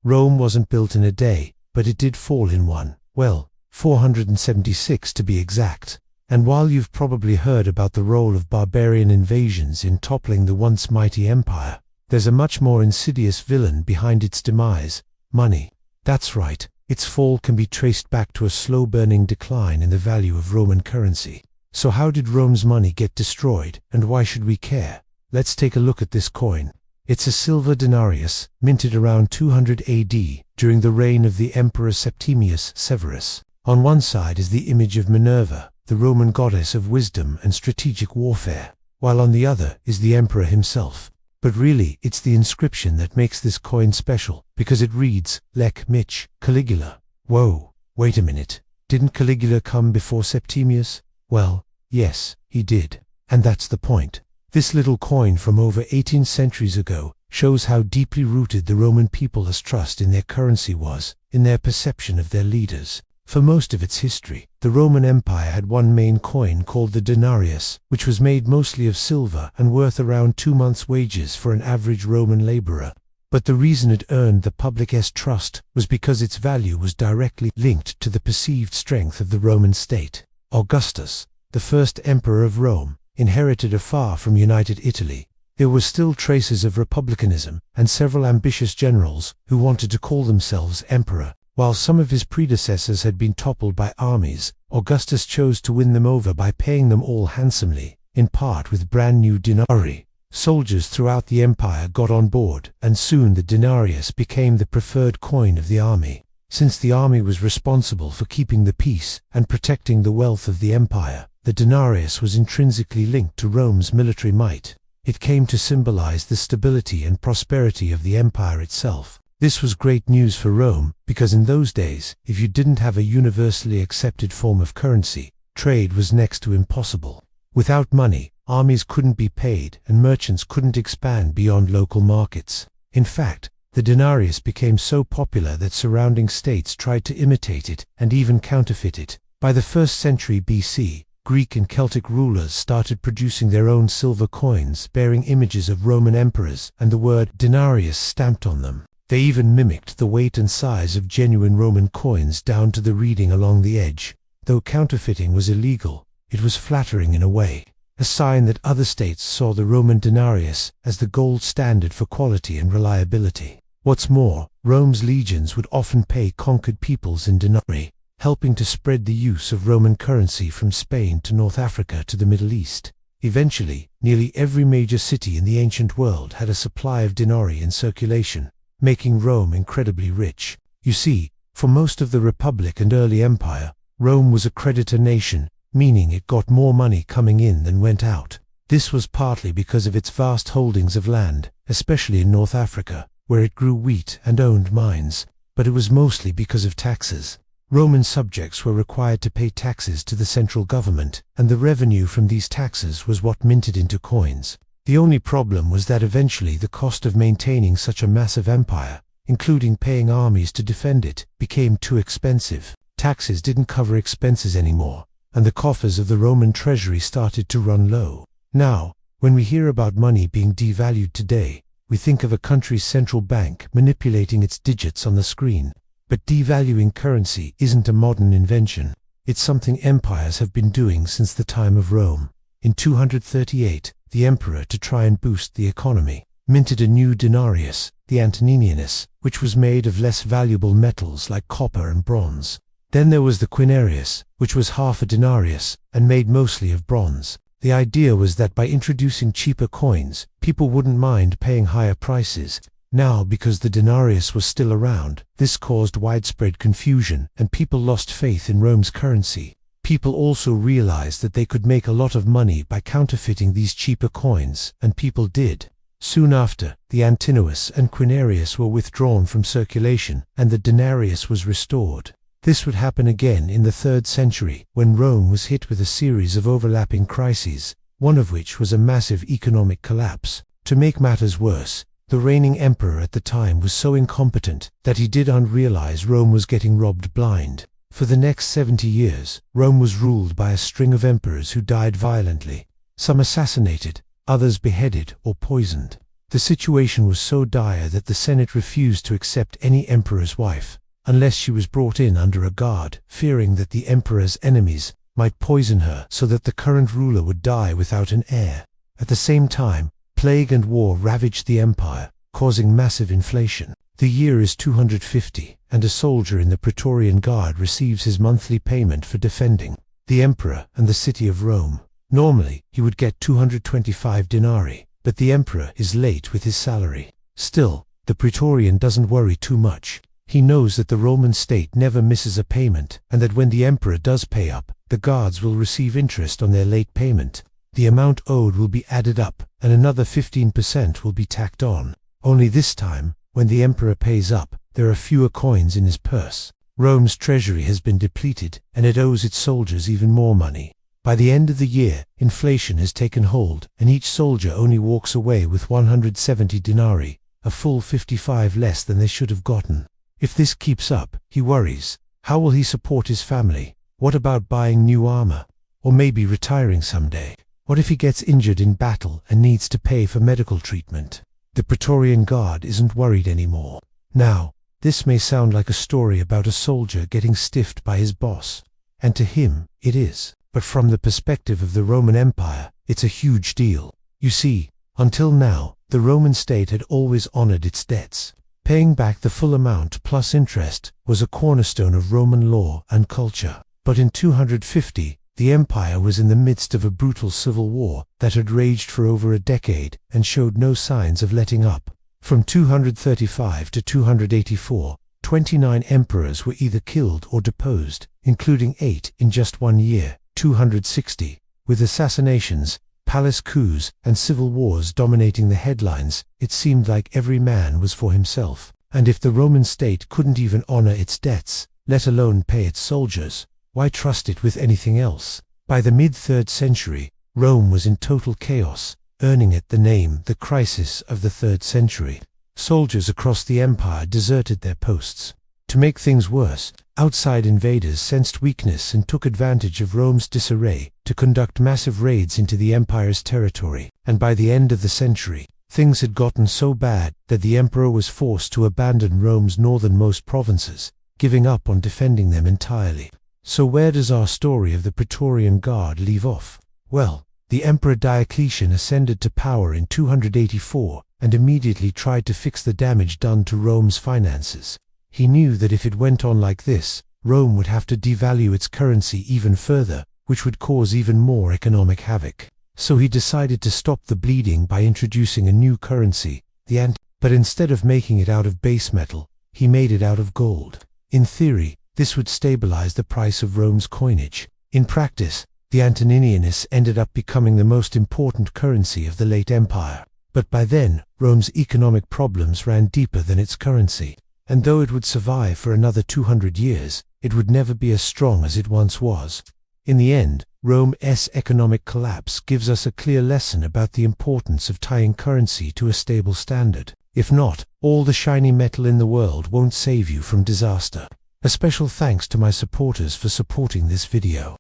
Rome wasn't built in a day, but it did fall in one. Well, 476 to be exact. And while you've probably heard about the role of barbarian invasions in toppling the once mighty empire, there's a much more insidious villain behind its demise: money. That's right, its fall can be traced back to a slow-burning decline in the value of Roman currency. So how did Rome's money get destroyed, and why should we care? Let's take a look at this coin. It's a silver denarius, minted around 200 AD, during the reign of the Emperor Septimius Severus. On one side is the image of Minerva, the Roman goddess of wisdom and strategic warfare, while on the other is the emperor himself. But really, it's the inscription that makes this coin special, because it reads, Lec Mich, Caligula. Whoa, wait a minute. Didn't Caligula come before Septimius? Well, yes, he did. And that's the point. This little coin from over 18 centuries ago shows how deeply rooted the Roman people's trust in their currency was, in their perception of their leaders. For most of its history, the Roman Empire had one main coin called the denarius, which was made mostly of silver and worth around 2 months' wages for an average Roman laborer. But the reason it earned the public's trust was because its value was directly linked to the perceived strength of the Roman state. Augustus, the first emperor of Rome, inherited a far from united Italy. There were still traces of republicanism and several ambitious generals who wanted to call themselves emperor. While some of his predecessors had been toppled by armies, Augustus chose to win them over by paying them all handsomely, in part with brand new denarii. Soldiers throughout the empire got on board, and soon the denarius became the preferred coin of the army. Since the army was responsible for keeping the peace and protecting the wealth of the empire, the denarius was intrinsically linked to Rome's military might. It came to symbolize the stability and prosperity of the empire itself. This was great news for Rome, because in those days, if you didn't have a universally accepted form of currency, trade was next to impossible. Without money, armies couldn't be paid and merchants couldn't expand beyond local markets. In fact, the denarius became so popular that surrounding states tried to imitate it and even counterfeit it. By the 1st century BC, Greek and Celtic rulers started producing their own silver coins bearing images of Roman emperors and the word denarius stamped on them. They even mimicked the weight and size of genuine Roman coins down to the reading along the edge. Though counterfeiting was illegal, it was flattering in a way, a sign that other states saw the Roman denarius as the gold standard for quality and reliability. What's more, Rome's legions would often pay conquered peoples in denarii, helping to spread the use of Roman currency from Spain to North Africa to the Middle East. Eventually, nearly every major city in the ancient world had a supply of denarii in circulation, making Rome incredibly rich. You see, for most of the Republic and early empire, Rome was a creditor nation, meaning it got more money coming in than went out. This was partly because of its vast holdings of land, especially in North Africa, where it grew wheat and owned mines, but it was mostly because of taxes. Roman subjects were required to pay taxes to the central government, and the revenue from these taxes was what minted into coins. The only problem was that eventually the cost of maintaining such a massive empire, including paying armies to defend it, became too expensive. Taxes didn't cover expenses anymore, and the coffers of the Roman treasury started to run low. Now, when we hear about money being devalued today, we think of a country's central bank manipulating its digits on the screen. But devaluing currency isn't a modern invention. It's something empires have been doing since the time of Rome. In 238, the emperor, to try and boost the economy, minted a new denarius, the Antoninianus, which was made of less valuable metals like copper and bronze. Then there was the quinarius, which was half a denarius and made mostly of bronze. The idea was that by introducing cheaper coins, people wouldn't mind paying higher prices. Now, because the denarius was still around, this caused widespread confusion and people lost faith in Rome's currency. People also realized that they could make a lot of money by counterfeiting these cheaper coins, and people did. Soon after, the antinuus and quinarius were withdrawn from circulation and the denarius was restored. This would happen again in the 3rd century, when Rome was hit with a series of overlapping crises, one of which was a massive economic collapse. To make matters worse, the reigning emperor at the time was so incompetent that he didn't realize Rome was getting robbed blind. For the next 70 years, Rome was ruled by a string of emperors who died violently, some assassinated, others beheaded or poisoned. The situation was so dire that the Senate refused to accept any emperor's wife, unless she was brought in under a guard, fearing that the emperor's enemies might poison her so that the current ruler would die without an heir. At the same time, plague and war ravaged the empire, causing massive inflation. The year is 250, and a soldier in the Praetorian Guard receives his monthly payment for defending the emperor and the city of Rome. Normally, he would get 225 denarii, but the emperor is late with his salary. Still, the Praetorian doesn't worry too much. He knows that the Roman state never misses a payment, and that when the emperor does pay up, the guards will receive interest on their late payment. The amount owed will be added up, and another 15% will be tacked on. Only this time, when the emperor pays up, there are fewer coins in his purse. Rome's treasury has been depleted, and it owes its soldiers even more money. By the end of the year, inflation has taken hold, and each soldier only walks away with 170 denarii, a full 55 less than they should have gotten. If this keeps up, he worries. How will he support his family? What about buying new armor? Or maybe retiring someday? What if he gets injured in battle and needs to pay for medical treatment? The Praetorian Guard isn't worried anymore. Now, this may sound like a story about a soldier getting stiffed by his boss, and to him, it is. But from the perspective of the Roman Empire, it's a huge deal. You see, until now, the Roman state had always honored its debts. Paying back the full amount plus interest was a cornerstone of Roman law and culture. But in 250, the empire was in the midst of a brutal civil war that had raged for over a decade and showed no signs of letting up. From 235 to 284, 29 emperors were either killed or deposed, including 8 in just 1 year. 260, with assassinations, palace coups, and civil wars dominating the headlines, it seemed like every man was for himself. And if the Roman state couldn't even honor its debts, let alone pay its soldiers, why trust it with anything else? By the mid-3rd century, Rome was in total chaos, earning it the name the crisis of the 3rd century. Soldiers across the empire deserted their posts. To make things worse, outside invaders sensed weakness and took advantage of Rome's disarray to conduct massive raids into the empire's territory. And by the end of the century, things had gotten so bad that the emperor was forced to abandon Rome's northernmost provinces, giving up on defending them entirely. So where does our story of the Praetorian Guard leave off? Well, the Emperor Diocletian ascended to power in 284 and immediately tried to fix the damage done to Rome's finances. He knew that if it went on like this, Rome would have to devalue its currency even further, which would cause even more economic havoc. So he decided to stop the bleeding by introducing a new currency, the But instead of making it out of base metal, he made it out of gold. In theory, this would stabilize the price of Rome's coinage. In practice, the Antoninianus ended up becoming the most important currency of the late empire. But by then, Rome's economic problems ran deeper than its currency. And though it would survive for another 200 years, it would never be as strong as it once was. In the end, Rome's economic collapse gives us a clear lesson about the importance of tying currency to a stable standard. If not, all the shiny metal in the world won't save you from disaster. A special thanks to my supporters for supporting this video.